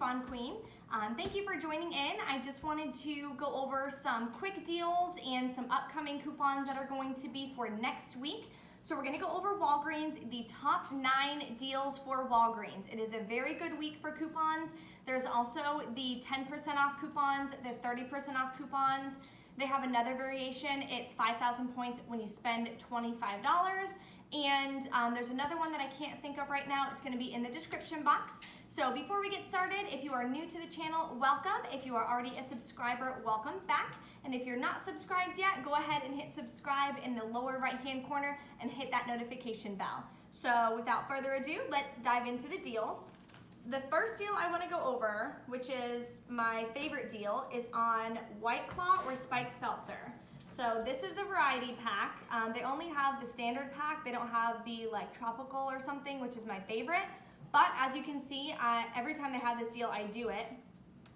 Coupon Queen. Thank you for joining in. I just wanted to go over some quick deals and some upcoming coupons that are going to be for next week. So we're gonna go over Walgreens, the top 9 deals for Walgreens. It is a very good week for coupons. There's also the 10% off coupons, the 30% off coupons. They have another variation. It's 5,000 points when you spend $25. And there's another one that I can't think of right now. It's gonna be in the description box. So before we get started, if you are new to the channel, welcome. If you are already a subscriber, welcome back. And if you're not subscribed yet, go ahead and hit subscribe in the lower right-hand corner and hit that notification bell. So without further ado, let's dive into the deals. The first deal I wanna go over, which is my favorite deal, is on White Claw or Spiked Seltzer. So this is the variety pack. They only have the standard pack. They don't have the like tropical or something, which is my favorite. But as you can see, every time they have this deal, I do it.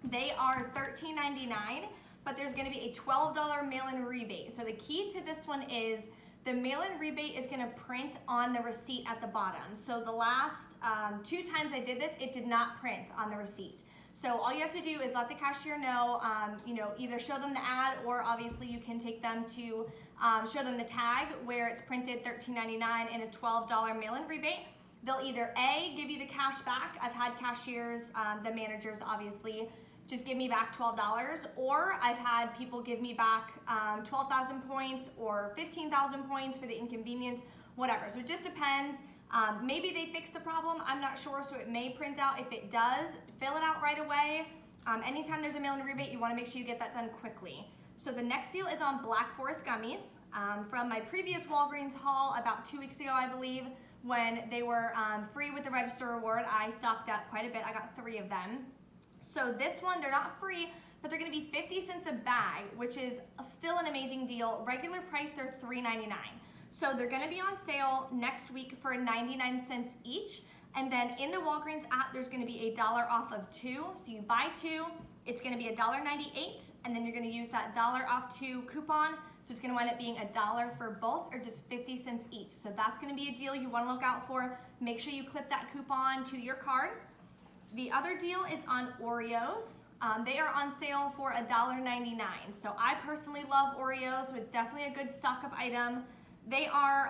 They are $13.99, but there's gonna be a $12 mail-in rebate. So the key to this one is the mail-in rebate is gonna print on the receipt at the bottom. So the last 2 times I did this, it did not print on the receipt. So all you have to do is let the cashier know, either show them the ad, or obviously you can take them to show them the tag where it's printed $13.99 and a $12 mail-in rebate. They'll either A, give you the cash back. I've had cashiers, the managers obviously, just give me back $12, or I've had people give me back 12,000 points or 15,000 points for the inconvenience, whatever. So it just depends. Maybe they fix the problem, I'm not sure, so it may print out. If it does, fill it out right away. Anytime there's a mail-in rebate, you wanna make sure you get that done quickly. So the next deal is on Black Forest gummies. From my previous Walgreens haul about 2 weeks ago, I believe, when they were free with the register reward, I stocked up quite a bit. I got 3 of them. So this one, they're not free, but they're gonna be 50 cents a bag, which is still an amazing deal. Regular price, they're $3.99. So they're gonna be on sale next week for 99 cents each. And then in the Walgreens app, there's gonna be $1 off of 2. So you buy 2, it's gonna be $1.98, and then you're gonna use that $1 off 2 coupon. So it's gonna wind up being $1 for both, or just 50 cents each. So that's gonna be a deal you wanna look out for. Make sure you clip that coupon to your card. The other deal is on Oreos. They are on sale for $1.99. So I personally love Oreos, so it's definitely a good stock-up item. They are,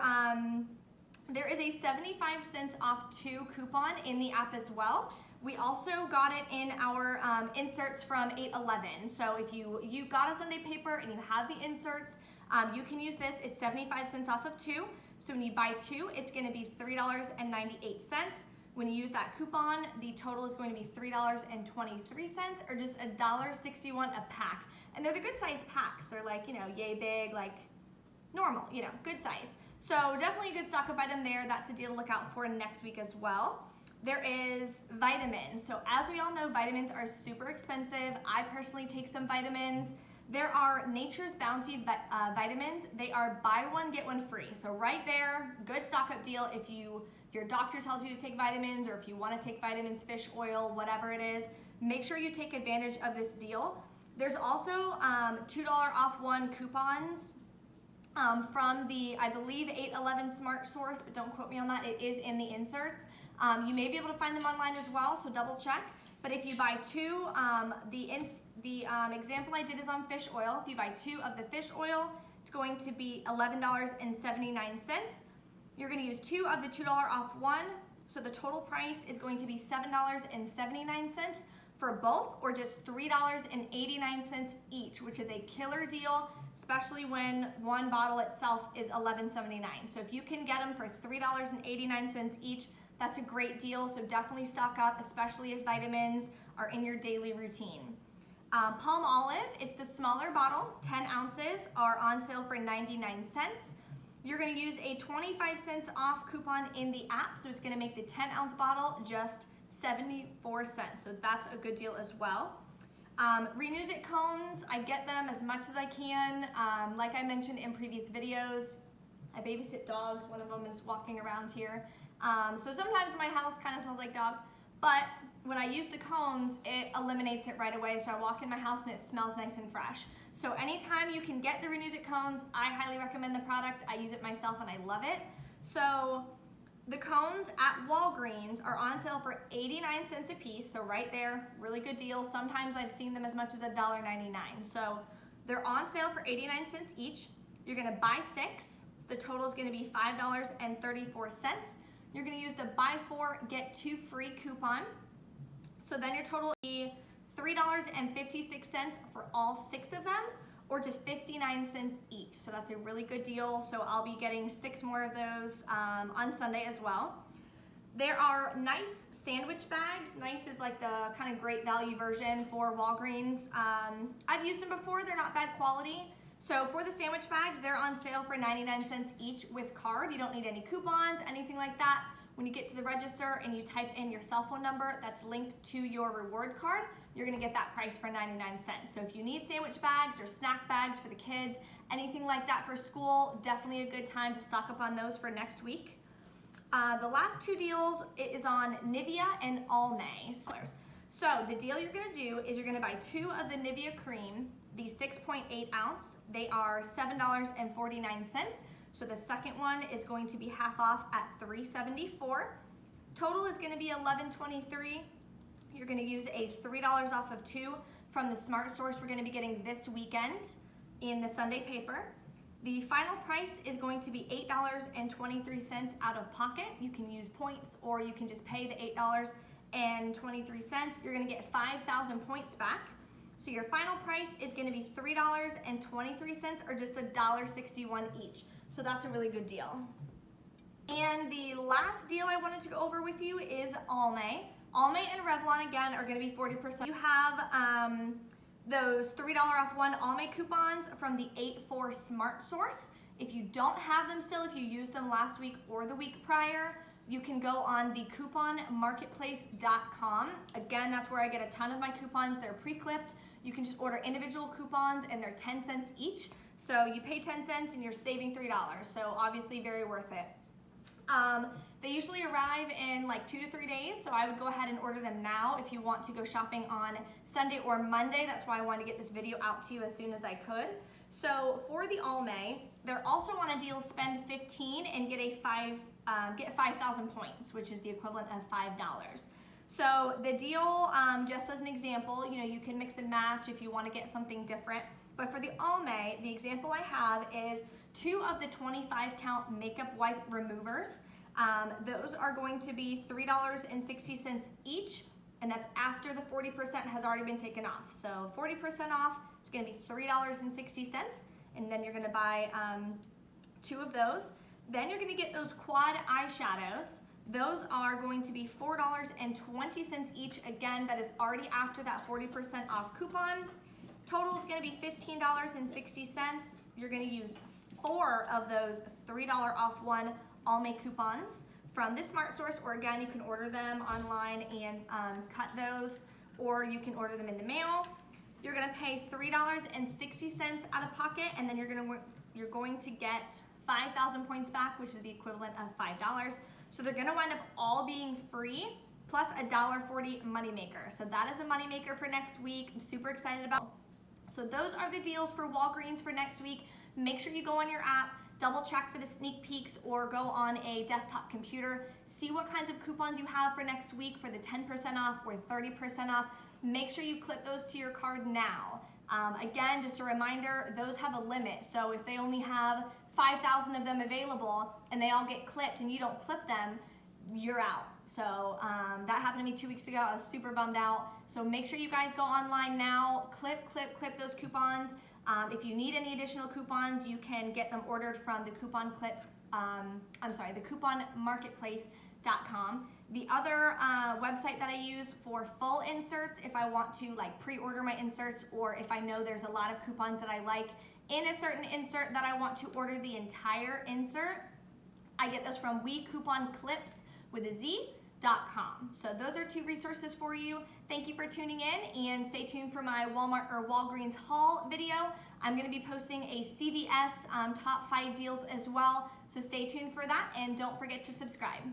there is a 75 cents off 2 coupon in the app as well. We also got it in our inserts from 8-11. So if you got a Sunday paper and you have the inserts, you can use this. It's 75 cents off of 2. So when you buy 2, it's gonna be $3.98. When you use that coupon, the total is going to be $3.23, or just $1.61 a pack. And they're the good size packs. They're like, yay big, like normal, good size. So definitely a good stock-up item there. That's a deal to look out for next week as well. There is vitamins. So as we all know, vitamins are super expensive. I personally take some vitamins. There are Nature's Bounty vitamins. They are buy one, get one free. So right there, good stock-up deal if your doctor tells you to take vitamins, or if you want to take vitamins, fish oil, whatever it is, make sure you take advantage of this deal. There's also $2 off 1 coupons from the, I believe, 8-11 Smart Source, but don't quote me on that. It is in the inserts. You may be able to find them online as well, so double check. But if you buy 2, the example I did is on fish oil. If you buy 2 of the fish oil, it's going to be $11.79. You're gonna use 2 of the $2 off 1, so the total price is going to be $7.79 for both, or just $3.89 each, which is a killer deal, especially when one bottle itself is $11.79. So if you can get them for $3.89 each, that's a great deal. So definitely stock up, especially if vitamins are in your daily routine. Palm Olive, it's the smaller bottle, 10 ounces, are on sale for 99 cents. You're gonna use a 25 cents off coupon in the app, so it's gonna make the 10-ounce bottle just 74 cents. So that's a good deal as well. Renuzit cones, I get them as much as I can. Like I mentioned in previous videos, I babysit dogs. One of them is walking around here. So sometimes my house kind of smells like dog, but when I use the cones, it eliminates it right away. So I walk in my house and it smells nice and fresh. So anytime you can get the Renuzit cones, I highly recommend the product. I use it myself and I love it. So The cones at Walgreens are on sale for 89 cents a piece, so right there, really good deal. Sometimes I've seen them as much as $1.99. So they're on sale for 89 cents each. You're gonna buy 6. The total is gonna be $5.34. You're gonna use the buy 4, get 2 free coupon. So then your total will be $3.56 for all 6 of them, or just 59 cents each. So that's a really good deal. So I'll be getting 6 more of those on Sunday as well. There are nice sandwich bags. Nice is like the kind of great value version for Walgreens. I've used them before, they're not bad quality. So for the sandwich bags, they're on sale for 99 cents each with card. You don't need any coupons, anything like that. When you get to the register and you type in your cell phone number that's linked to your reward card, you're gonna get that price for 99 cents. So if you need sandwich bags or snack bags for the kids, anything like that for school, definitely a good time to stock up on those for next week. The last 2 deals, it is on Nivea and OMAY. So the deal you're gonna do is you're gonna buy 2 of the Nivea cream, the 6.8 ounce. They are $7.49. So the second one is going to be half off at $3.74. Total is gonna be $11.23. You're gonna use a $3 off of 2 from the Smart Source we're gonna be getting this weekend in the Sunday paper. The final price is going to be $8.23 out of pocket. You can use points or you can just pay the $8.23. You're gonna get 5,000 points back. So your final price is gonna be $3.23 or just $1.61 each. So that's a really good deal. And the last deal I wanted to go over with you is OMAY. OMAY and Revlon again are gonna be 40%. You have those $3 off 1 OMAY coupons from the 8-4 Smart Source. If you don't have them still, if you used them last week or the week prior, you can go on the couponmarketplace.com. Again, that's where I get a ton of my coupons. They're pre-clipped. You can just order individual coupons and they're 10 cents each. So you pay 10 cents and you're saving $3. So obviously very worth it. They usually arrive in like 2 to 3 days, so I would go ahead and order them now if you want to go shopping on Sunday or Monday. That's why I wanted to get this video out to you as soon as I could. So for the OMAY, they're also on a deal, spend 15 and get 5,000 points, which is the equivalent of $5. So the deal, just as an example, you can mix and match if you want to get something different. But for the OMAY, the example I have is 2 of the 25 count makeup wipe removers. Those are going to be $3.60 each, and that's after the 40% has already been taken off. So 40% off is going to be $3.60, and then you're going to buy 2 of those. Then you're going to get those quad eyeshadows. Those are going to be $4.20 each. Again, that is already after that 40% off coupon. Total is going to be $15.60. You're going to use 4 of those $3 off 1 OMAY coupons from the Smart Source, or again, you can order them online and cut those, or you can order them in the mail. You're going to pay $3.60 out of pocket, and then you're going to get 5,000 points back, which is the equivalent of $5. So they're going to wind up all being free, plus a $1.40 moneymaker. So that is a moneymaker for next week. I'm super excited about. So those are the deals for Walgreens for next week. Make sure you go on your app, double check for the sneak peeks, or go on a desktop computer. See what kinds of coupons you have for next week for the 10% off or 30% off. Make sure you clip those to your card now. Again, just a reminder, those have a limit. So if they only have 5,000 of them available and they all get clipped and you don't clip them, you're out. So that happened to me 2 weeks ago. I was super bummed out. So make sure you guys go online now, clip those coupons. If you need any additional coupons, you can get them ordered from the the couponmarketplace.com. The other website that I use for full inserts, if I want to like pre-order my inserts, or if I know there's a lot of coupons that I like in a certain insert that I want to order the entire insert, I get those from WeCouponClips.com. So those are 2 resources for you. Thank you for tuning in, and stay tuned for my Walmart or Walgreens haul video. I'm going to be posting a CVS top 5 deals as well, so stay tuned for that, and don't forget to subscribe.